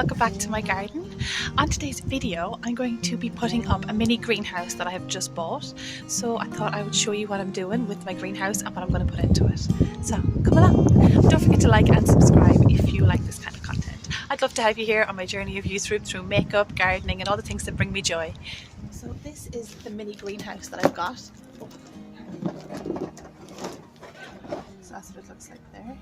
welcome back to my garden. On today's video I'm going to be putting up a mini greenhouse that I have just bought. So I thought I would show you what I'm doing with my greenhouse and what I'm going to put into it. So come along. Don't forget to like and subscribe if you like this kind of content. I'd love to have you here on my journey of YouTube through makeup, gardening and all the things that bring me joy. So this is the mini greenhouse that I've got. So that's what it looks like there.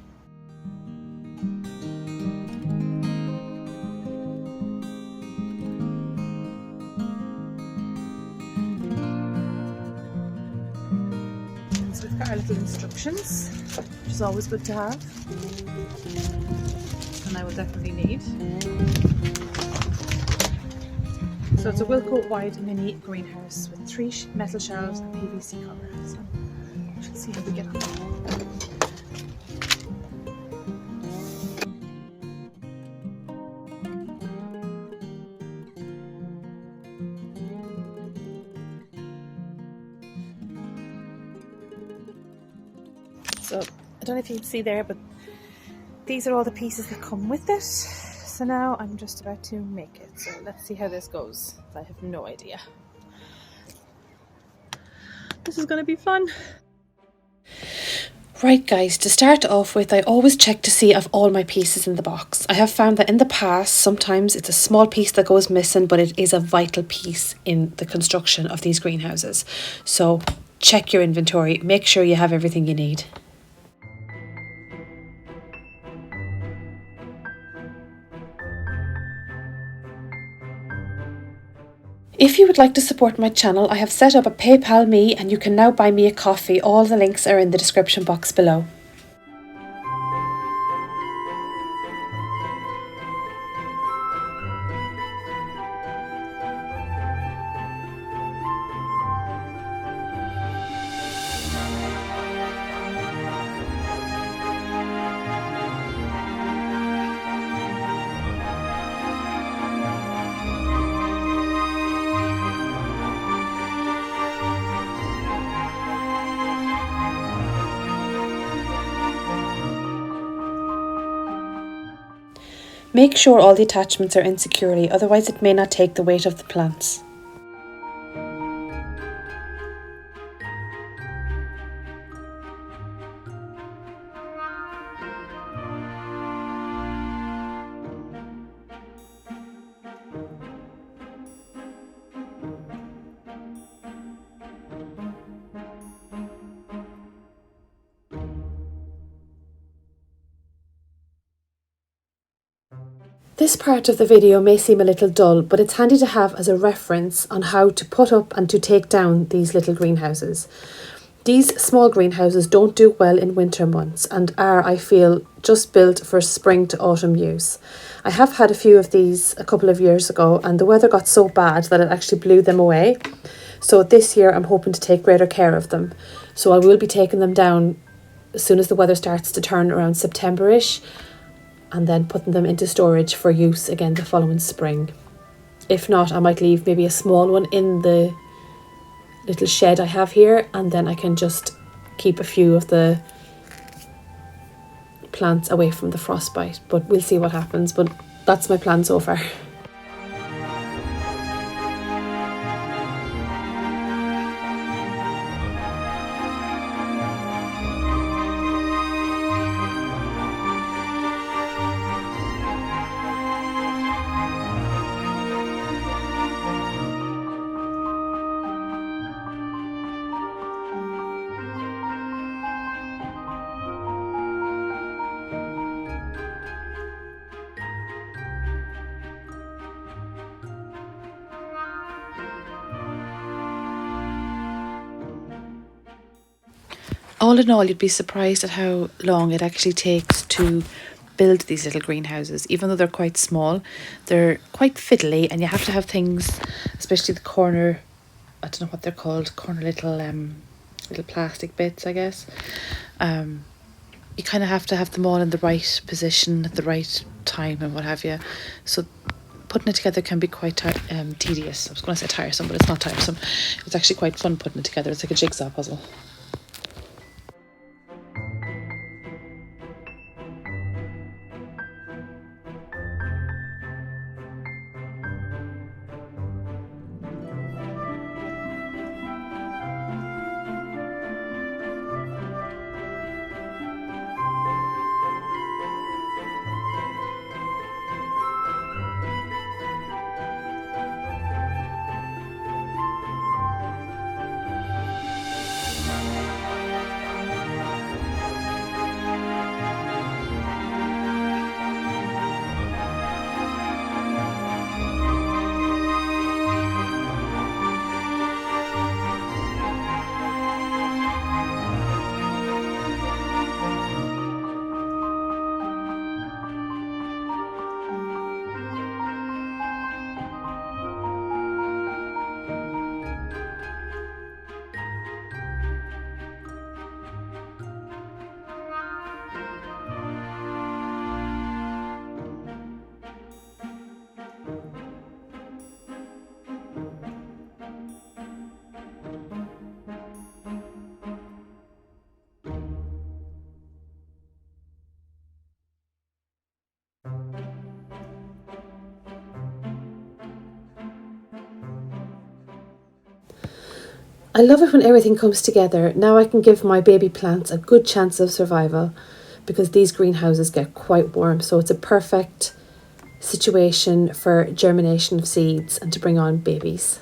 So we've got our little instructions, which is always good to have, and I will definitely need. So it's a Wilco wide mini greenhouse with 3 metal shelves and PVC cover. So we'll see how we get on. So I don't know if you can see there, but these are all the pieces that come with it. So now I'm just about to make it. So let's see how this goes. I have no idea. This is going to be fun. Right guys, to start off with, I always check to see if all my pieces in the box. I have found that in the past, sometimes it's a small piece that goes missing, but it is a vital piece in the construction of these greenhouses. So check your inventory, make sure you have everything you need. If you would like to support my channel, I have set up a PayPal me and you can now buy me a coffee. All the links are in the description box below. Make sure all the attachments are in securely, otherwise it may not take the weight of the plants. This part of the video may seem a little dull, but it's handy to have as a reference on how to put up and to take down these little greenhouses. These small greenhouses don't do well in winter months and are, I feel, just built for spring to autumn use. I have had a few of these a couple of years ago and the weather got so bad that it actually blew them away. So this year I'm hoping to take greater care of them. So I will be taking them down as soon as the weather starts to turn around September-ish, and then putting them into storage for use again the following spring. If not, I might leave maybe a small one in the little shed I have here, and then I can just keep a few of the plants away from the frostbite, but we'll see what happens. But that's my plan so far. All in all, you'd be surprised at how long it actually takes to build these little greenhouses. Even though they're quite small, they're quite fiddly, and you have to have things, especially the corner, I don't know what they're called, corner little plastic bits, I guess. You kind of have to have them all in the right position at the right time and what have you. So putting it together can be quite tedious. I was going to say tiresome, but it's not tiresome. It's actually quite fun putting it together. It's like a jigsaw puzzle. I love it when everything comes together. Now I can give my baby plants a good chance of survival because these greenhouses get quite warm. So it's a perfect situation for germination of seeds and to bring on babies.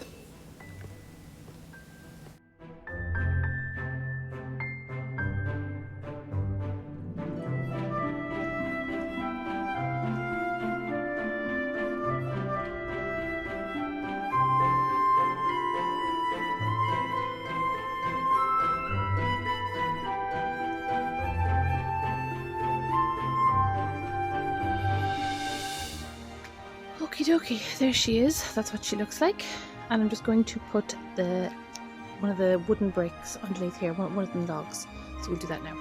Okie dokie, there she is. That's what she looks like. And I'm just going to put one of the wooden bricks underneath here, one of the logs. So we'll do that now.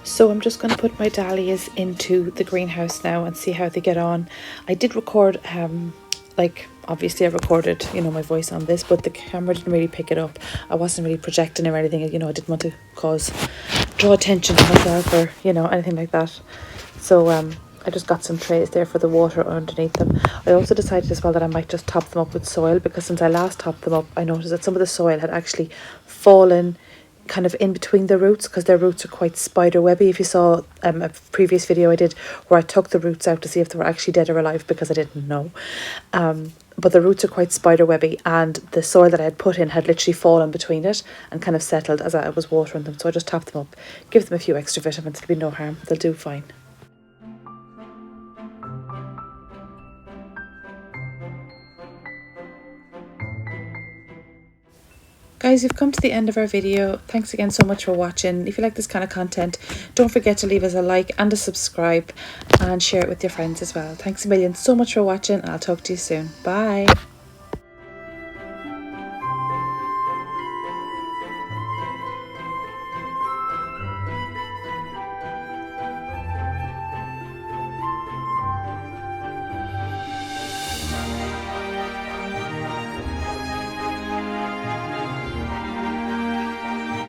So I'm just going to put my dahlias into the greenhouse now and see how they get on. I did record, obviously I recorded, my voice on this, but the camera didn't really pick it up. I wasn't really projecting or anything, I didn't want to draw attention to myself or, anything like that. So I just got some trays there for the water underneath them. I also decided as well that I might just top them up with soil, because since I last topped them up, I noticed that some of the soil had actually fallen kind of in between the roots, because their roots are quite spider webby. If you saw a previous video I did where I took the roots out to see if they were actually dead or alive, because I didn't know. But the roots are quite spider webby, and the soil that I had put in had literally fallen between it and kind of settled as I was watering them. So I just topped them up, give them a few extra vitamins. It'll be no harm, they'll do fine. Guys, you've come to the end of our video. Thanks again so much for watching. If you like this kind of content, don't forget to leave us a like and a subscribe and share it with your friends as well. Thanks a million so much for watching, and I'll talk to you soon. Bye.